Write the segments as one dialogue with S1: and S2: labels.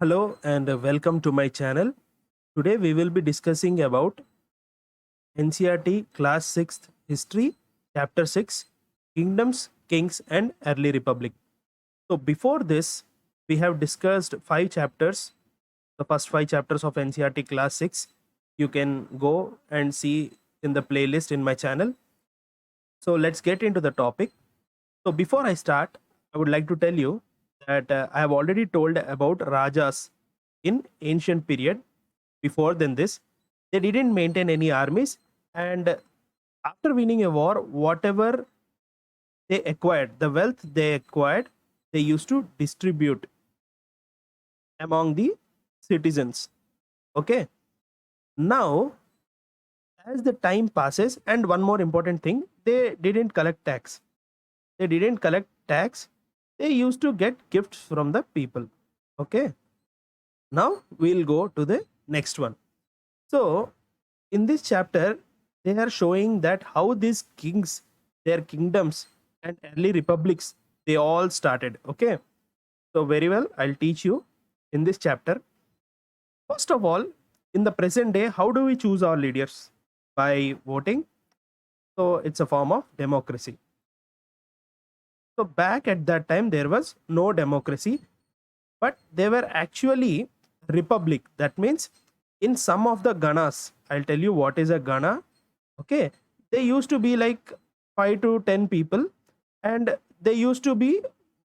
S1: Hello and welcome to my channel. Today we will be discussing about NCRT Class 6th History, Chapter 6, Kingdoms, Kings and Early Republic. So before this, we have discussed 5 chapters, the first 5 chapters of NCRT Class 6. You can go and see in the playlist in my channel. So let's get into the topic. So before I start, I would like to tell you that I have already told about Rajas in ancient period. Before than this, they didn't maintain any armies, and after winning a war, whatever they acquired, the wealth they acquired, they used to distribute among the citizens. Okay. Now, as the time passes, and one more important thing, they didn't collect tax. They didn't collect tax. They used to get gifts from the people. Okay. Now we'll go to the next one. So in this chapter, they are showing that how these kings, their kingdoms and early republics, they all started. Okay. So very well, I'll teach you in this chapter. First of all, in the present day, how do we choose our leaders? By voting. So it's a form of democracy. So back at that time, there was no democracy, but they were actually republic. That means in some of the ganas, I'll tell you what is a gana. Okay, they used to be like 5 to 10 people, and they used to be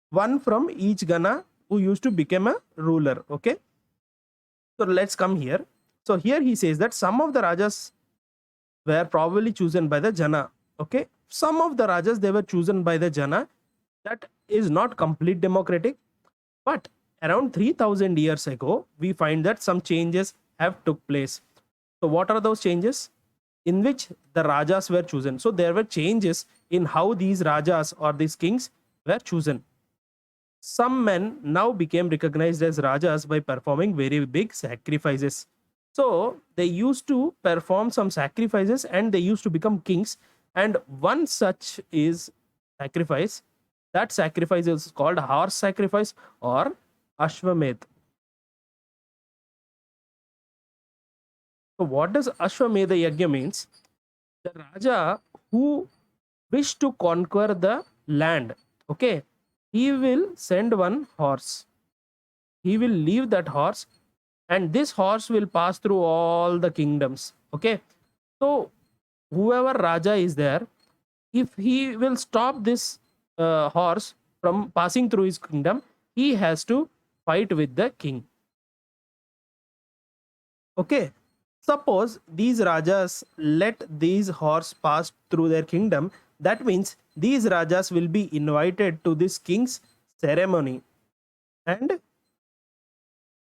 S1: one from each gana who used to become a ruler. Okay, so let's come here. So here he says that some of the rajas were probably chosen by the jana. Okay, some of the rajas, they were chosen by the jana. That is not complete democratic, but around 3000 years ago, we find that some changes have took place. So what are those changes? In which the rajas were chosen. So there were changes in how these rajas or these kings were chosen. Some men now became recognized as rajas by performing very big sacrifices. So they used to perform some sacrifices and they used to become kings. And one such is sacrifice. That sacrifice is called horse sacrifice or Ashwamedh. So what does Ashwamedha Yajna means? The Raja who wish to conquer the land, okay, he will send one horse. He will leave that horse, and this horse will pass through all the kingdoms. Okay, so whoever Raja is there, if he will stop this horse from passing through his kingdom, he has to fight with the king. Okay, suppose these rajas let these horse pass through their kingdom, that means these rajas will be invited to this king's ceremony, and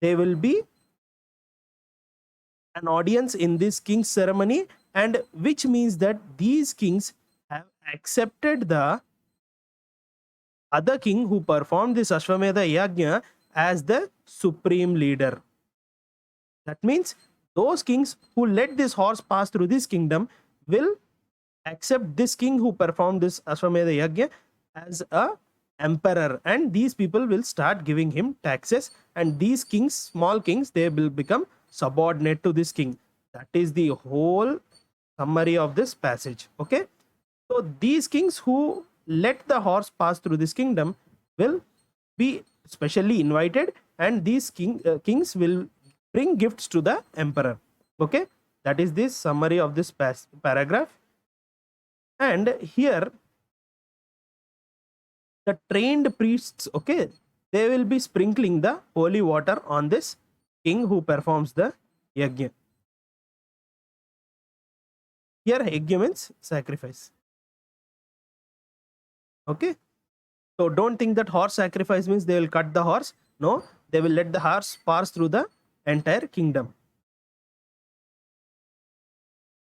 S1: they will be an audience in this king's ceremony, and which means that these kings have accepted the other king who performed this Ashwamedha Yajna as the supreme leader. That means those kings who let this horse pass through this kingdom will accept this king who performed this Ashwamedha Yajna as a emperor, and these people will start giving him taxes, and these kings, small kings, they will become subordinate to this king. That is the whole summary of this passage. Okay, so these kings who let the horse pass through this kingdom will be specially invited, and these kings will bring gifts to the emperor. Okay, that is this summary of this paragraph. And here the trained priests, okay, they will be sprinkling the holy water on this king who performs the yajna. Here yajna means sacrifice. Okay, so don't think that horse sacrifice means they will cut the horse. No, they will let the horse pass through the entire kingdom.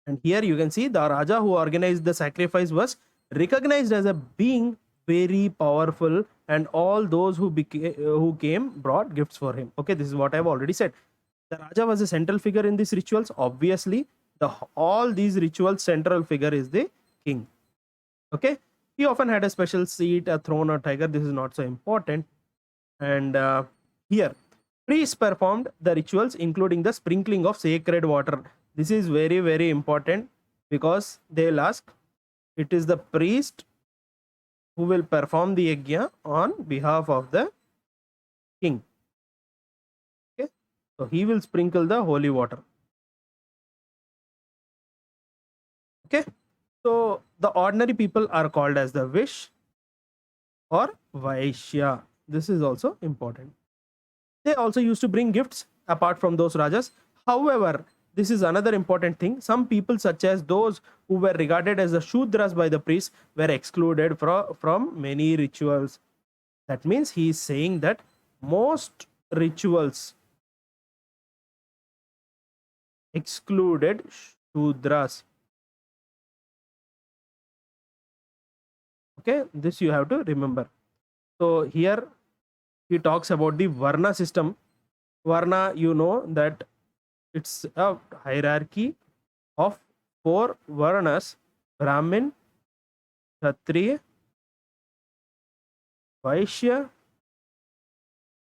S1: And here you can see the Raja who organized the sacrifice was recognized as a being very powerful, and all those who came brought gifts for him. Okay, this is what I've already said. The Raja was a central figure in these rituals. Obviously, all these rituals central figure is the king. Okay, he often had a special seat, a throne, or tiger. This is not so important. And here Priests performed the rituals, including the sprinkling of sacred water. This is very, very important because they will ask, it is the priest who will perform the yajna on behalf of the king. Okay, so he will sprinkle the holy water. Okay, so the ordinary people are called as the Vish or Vaishya. This is also important. They also used to bring gifts apart from those rajas. However, this is another important thing. Some people, such as those who were regarded as the Shudras by the priests, were excluded from many rituals. That means he is saying that most rituals excluded Shudras. Okay, this you have to remember. So here he talks about the Varna system. Varna, you know that it's a hierarchy of 4 Varnas: Brahmin, Kshatriya, Vaishya,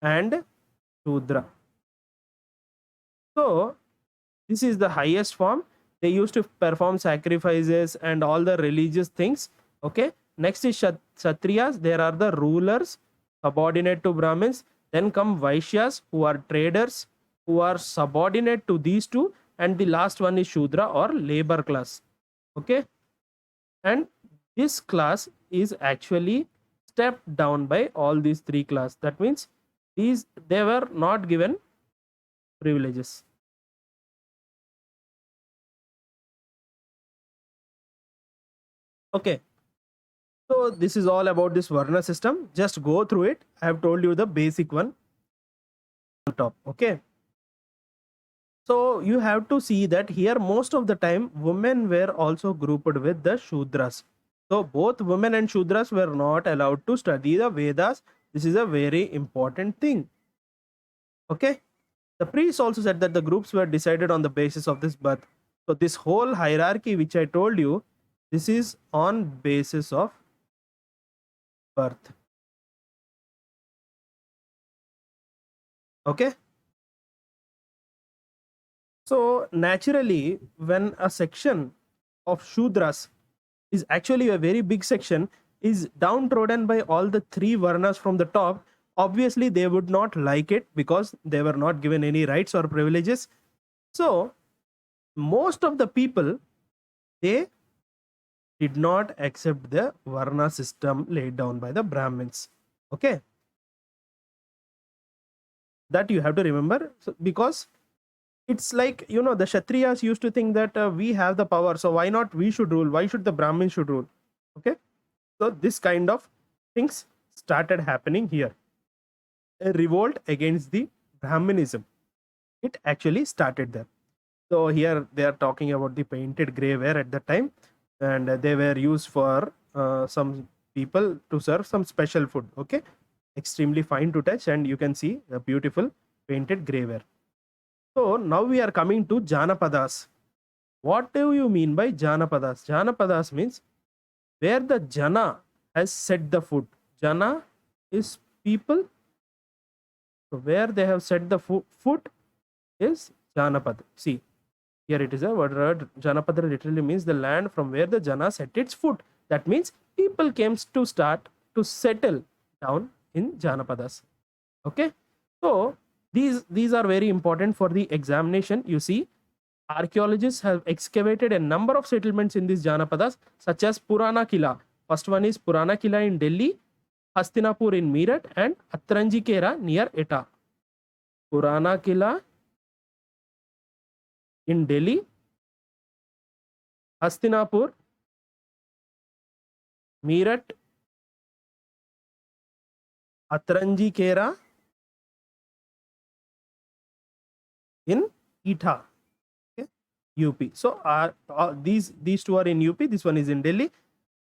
S1: and Shudra. So this is the highest form. They used to perform sacrifices and all the religious things. Okay, next is Kshatriyas. There are the rulers subordinate to Brahmins. Then come Vaishyas, who are traders, who are subordinate to these two, and the last one is Shudra or labor class. Okay, and this class is actually stepped down by all these 3 classes. That means they were not given privileges. Okay, so this is all about this Varna system. Just go through it. I have told you the basic one on top. Okay, so you have to see that here most of the time women were also grouped with the Shudras. So both women and Shudras were not allowed to study the Vedas. This is a very important thing. Okay, the priests also said that the groups were decided on the basis of this birth. So this whole hierarchy which I told you, this is on basis of birth. Okay, so naturally when a section of Shudras is actually a very big section, is downtrodden by all the 3 Varnas from the top, obviously they would not like it because they were not given any rights or privileges. So most of the people, they did not accept the Varna system laid down by the Brahmins. Okay, that you have to remember. So, because it's like, you know, the Kshatriyas used to think that we have the power, so why not we should rule? Why should the Brahmins should rule? Okay, so this kind of things started happening here. A revolt against the Brahminism, it actually started there. So here they are talking about the painted graveware at the time, and they were used for some people to serve some special food. Okay, extremely fine to touch, and you can see a beautiful painted graveware. So now we are coming to Janapadas. What do you mean by Janapadas? Janapadas means where the Jana has set the foot. Jana is people. So where they have set the foot is Janapad. See, here it is a word. Janapada literally means the land from where the Jana set its foot. That means people came to start to settle down in Janapadas. Okay, so these are very important for the examination. You see, archaeologists have excavated a number of settlements in these Janapadas, such as Purana Kila. First one is Purana Kila in Delhi, Hastinapur in Meerut, and Atranjikera near Etah. Purana Kila in Delhi, Hastinapur, Meerut, Atranjikera in Etah. Okay, UP. So these 2 are in UP. This one is in Delhi.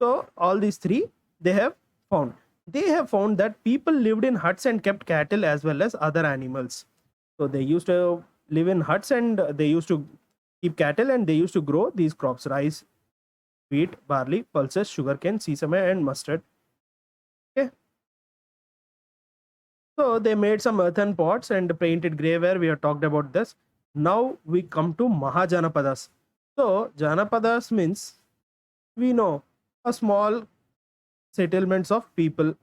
S1: So all these 3 they have found. They have found that people lived in huts and kept cattle as well as other animals. So they used to live in huts and they used to keep cattle, and they used to grow these crops: rice, wheat, barley, pulses, sugarcane, sesame, and mustard. Okay. So they made some earthen pots and painted grey ware. We have talked about this. Now we come to Mahajanapadas. So Janapadas means, we know, a small settlements of people.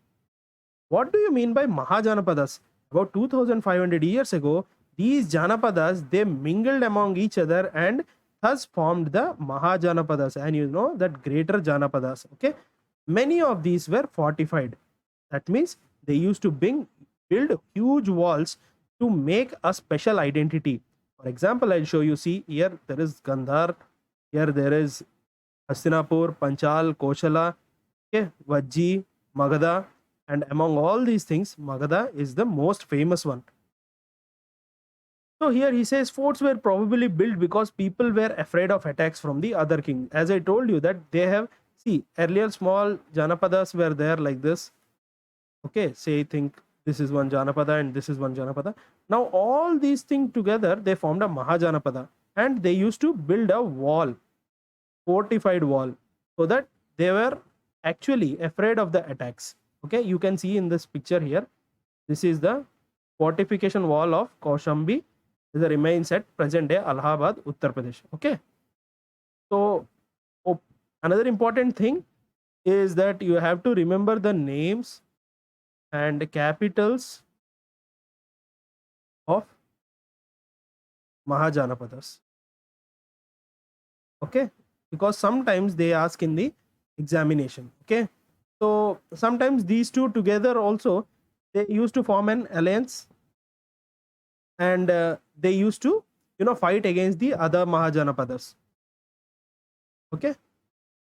S1: What do you mean by Mahajanapadas? About 2500 years ago, these Janapadas, they mingled among each other and thus formed the Mahajanapadas, and you know that greater Janapadas. Okay, many of these were fortified. That means they used to build huge walls to make a special identity. For example, I'll show you. See, here there is Gandhar, here there is Hastinapur, Panchal, Koshala, okay, Vajji, Magadha, and among all these things, Magadha is the most famous one. So here he says forts were probably built because people were afraid of attacks from the other king. As I told you that they have, see, earlier small Janapadas were there like this. Okay, say think this is one Janapada and this is one Janapada. Now all these things together, they formed a Mahajanapada, and they used to build a wall, fortified wall, so that they were actually afraid of the attacks. Okay, you can see in this picture here, this is the fortification wall of Kaushambi. The remains at present day Allahabad, Uttar Pradesh. Okay, so another important thing is that you have to remember the names and capitals of Mahajanapadas. Okay, because sometimes they ask in the examination. Okay, so sometimes these two together also, they used to form an alliance, and they used to, you know, fight against the other Mahajanapadas. Okay,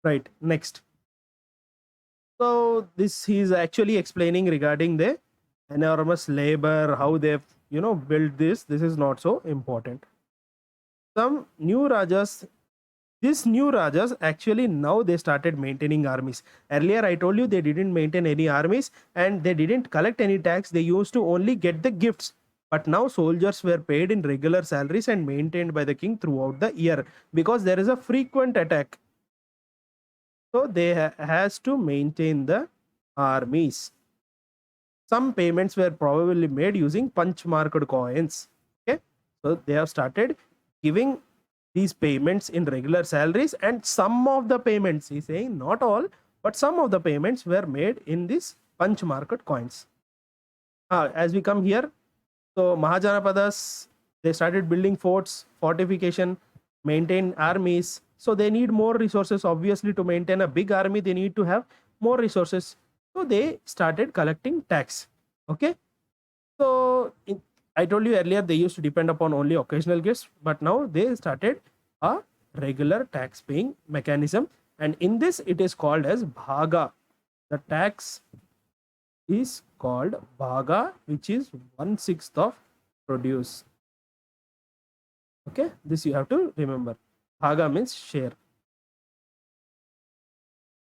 S1: right, next. So this he is actually explaining regarding the enormous labor, how they've, you know, built this. This is not so important. Some new Rajas, these new Rajas actually now they started maintaining armies. Earlier I told you they didn't maintain any armies and they didn't collect any tax. They used to only get the gifts. But now soldiers were paid in regular salaries and maintained by the king throughout the year, because there is a frequent attack. So they has to maintain the armies. Some payments were probably made using punch marked coins. Okay, so they have started giving these payments in regular salaries, and some of the payments, he's saying not all, but some of the payments were made in these punch marked coins. As we come here, so Mahajanapadas, they started building forts, fortification, maintain armies. So they need more resources. Obviously, to maintain a big army, they need to have more resources. So they started collecting tax. Okay. So I told you earlier they used to depend upon only occasional gifts, but now they started a regular tax paying mechanism. And in this, it is called as Bhaga. The tax is called Bhaga, which is 1/6 of produce. Okay, this you have to remember. Bhaga means share.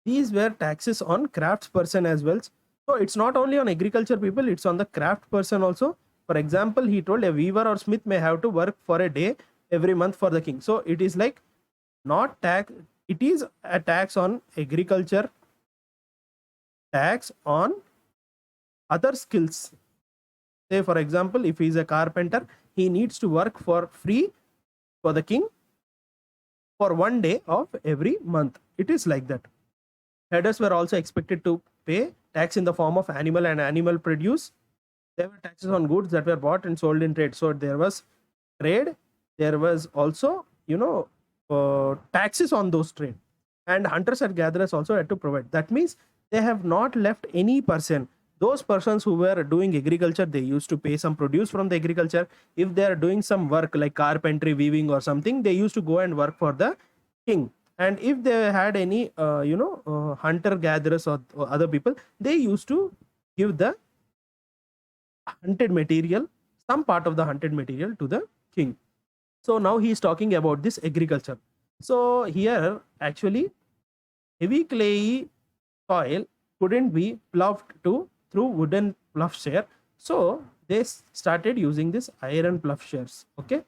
S1: These were taxes on craftsperson as well. So it's not only on agriculture people, it's on the craft person also. For example, he told a weaver or smith may have to work for a day every month for the king. So it is like not tax, it is a tax on agriculture, tax on other skills. Say for example, if he is a carpenter, he needs to work for free for the king for 1 day of every month. It is like that. Herders were also expected to pay tax in the form of animal and animal produce. There were taxes on goods that were bought and sold in trade. So there was trade. There was also, you know, taxes on those trade. And hunters and gatherers also had to provide. That means they have not left any person. Those persons who were doing agriculture, they used to pay some produce from the agriculture. If they are doing some work like carpentry, weaving or something, they used to go and work for the king. And if they had any, hunter gatherers or other people, they used to give the hunted material, some part of the hunted material to the king. So now he is talking about this agriculture. So here actually heavy clayey soil couldn't be ploughed through wooden ploughshare. So they started using this iron ploughshares. Okay.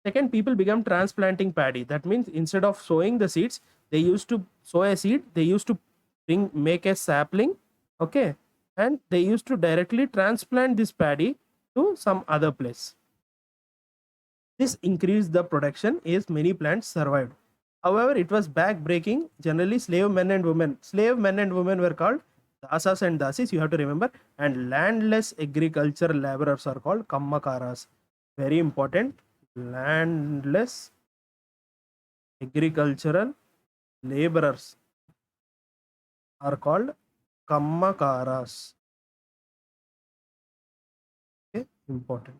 S1: Second, people began transplanting paddy. That means instead of sowing the seeds, they used to sow a seed. They used to make a sapling. Okay. and they used to directly transplant this paddy to some other place. This increased the production as many plants survived. However, it was back-breaking. Generally, slave men and women were called dasas and dasis, you have to remember, and landless agriculture laborers are called kammakaras. Very important. Landless agricultural laborers are called kammakaras. Okay, important.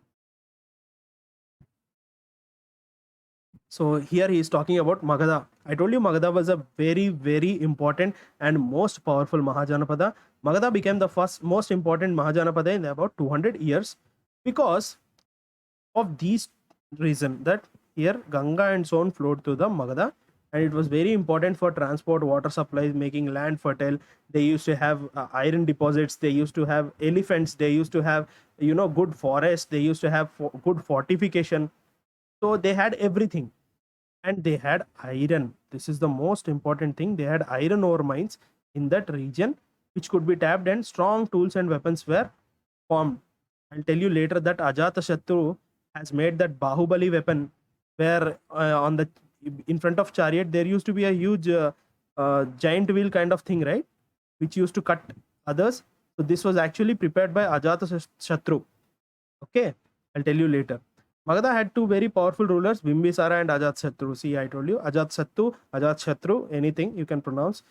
S1: So here he is talking about Magadha. I told you Magadha was a very, very important and most powerful Mahajanapada. Magadha became the first most important Mahajanapada in about 200 years because of these reason that here Ganga and so on flowed through the Magadha, and it was very important for transport, water supplies, making land fertile. They used to have iron deposits, they used to have elephants, they used to have good forest, they used to have good fortification. So they had everything, and they had iron. This is the most important thing. They had iron ore mines in that region which could be tapped, and strong tools and weapons were formed. I'll tell you later that Ajatashatru has made that Bahubali weapon where on the in front of chariot there used to be a huge giant wheel kind of thing, right, which used to cut others. So this was actually prepared by Ajatashatru. Okay, I'll tell you later. Magadha had two very powerful rulers, Bimbisara and Ajatashatru. See, I told you, Ajatashatru, anything you can pronounce,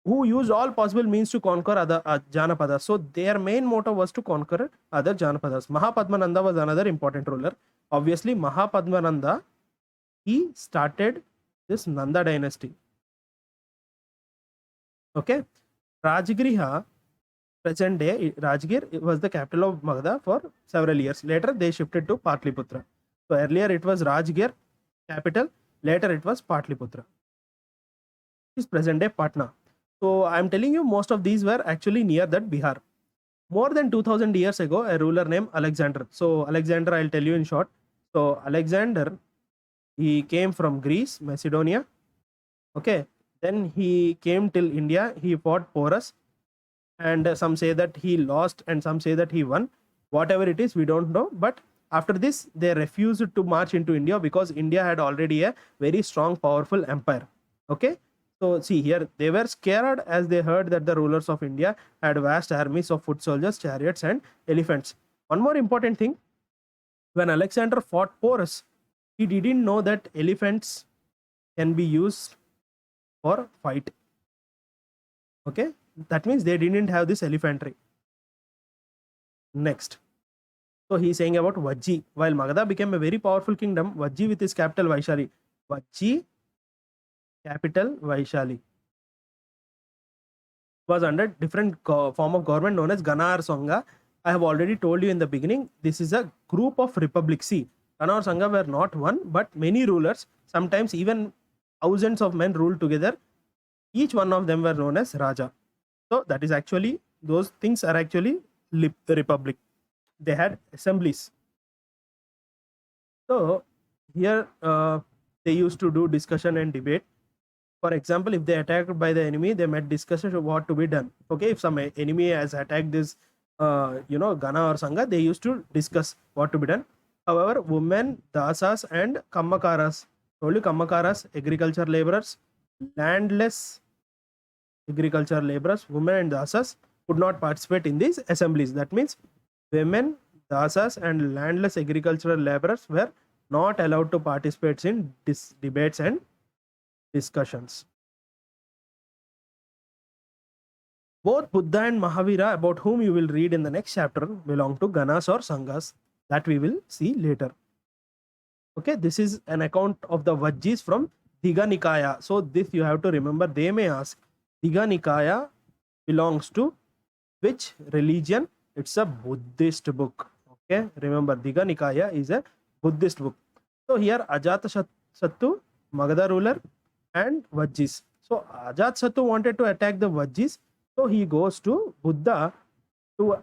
S1: who used all possible means to conquer other Janapadas. So their main motto was to conquer other Janapadas. Mahapadmananda was another important ruler. Obviously, Mahapadmananda, he started this Nanda dynasty. Okay, Rajgriha, present day Rajgir was the capital of Magadha for several years. Later they shifted to Patliputra. So earlier it was Rajgir capital, later it was Patliputra. This is present day Patna. So I'm telling you, most of these were actually near that Bihar. More than 2000 years ago, a ruler named Alexander. So Alexander, I'll tell you in short. So Alexander, he came from Greece, Macedonia. Okay, then he came till India. He fought Porus, and some say that he lost and some say that he won. Whatever it is, we don't know. But after this, they refused to march into India because India had already a very strong, powerful empire. Okay, so see here, they were scared as they heard that the rulers of India had vast armies of foot soldiers, chariots, and elephants. One more important thing, when Alexander fought Porus, he didn't know that elephants can be used for fight. Okay, that means they didn't have this elephantry. Next, so he's saying about Vajji. While Magadha became a very powerful kingdom, Vajji with his capital Vaishali. Vajji, capital Vaishali, was under different form of government known as Gana or Sangha. I have already told you in the beginning, this is a group of republics. See, Gana or Sangha were not one, but many rulers, sometimes even thousands of men ruled together. Each one of them were known as Raja. So that is actually, those things are actually the republic. They had assemblies. So here they used to do discussion and debate. For example, if they attacked by the enemy, they might discuss what to be done. Okay, if some enemy has attacked this Gana or Sangha, they used to discuss what to be done. However, women, dasas and kammakaras, told you kammakaras, agriculture laborers, landless agriculture laborers, women and dasas could not participate in these assemblies. That means women, dasas and landless agricultural laborers were not allowed to participate in debates and discussions. Both Buddha and Mahavira, about whom you will read in the next chapter, belong to Ganas or Sanghas. That we will see later. Okay, this is an account of the Vajjis from Digha Nikaya. So this you have to remember. They may ask, Digha Nikaya belongs to which religion? It's a Buddhist book. Okay, remember Digha Nikaya is a Buddhist book. So here Ajatashattu, Magadha ruler, and Vajjis. So Ajatashattu wanted to attack the Vajjis. So he goes to Buddha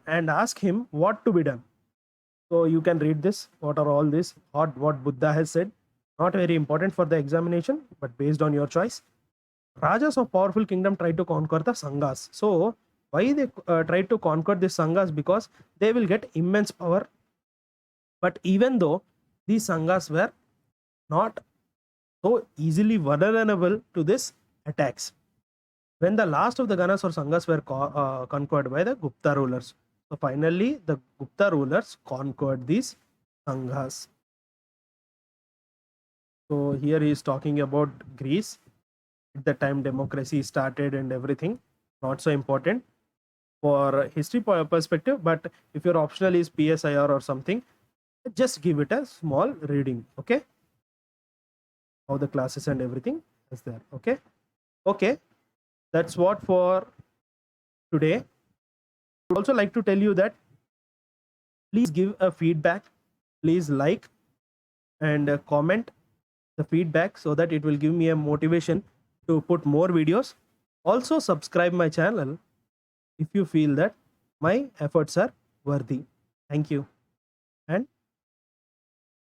S1: and ask him what to be done. So you can read this. What are all this? What Buddha has said. Not very important for the examination, but based on your choice. Rajas of powerful kingdom tried to conquer the Sanghas. So Why they tried to conquer the Sanghas? Because they will get immense power. But even though these Sanghas were not so easily vulnerable to this attacks, when the last of the Ganas or Sanghas were conquered by the Gupta rulers. So finally, the Gupta rulers conquered these Sanghas. So here he is talking about Greece. At the time democracy started and everything. Not so important for history perspective, but if your optional is PSIR or something, just give it a small reading. Okay, how the classes and everything is there. Okay, that's what for today. I would also like to tell you that please give a feedback, please like and comment the feedback so that it will give me a motivation to put more videos. Also subscribe my channel if you feel that my efforts are worthy. Thank you and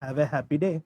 S1: have a happy day.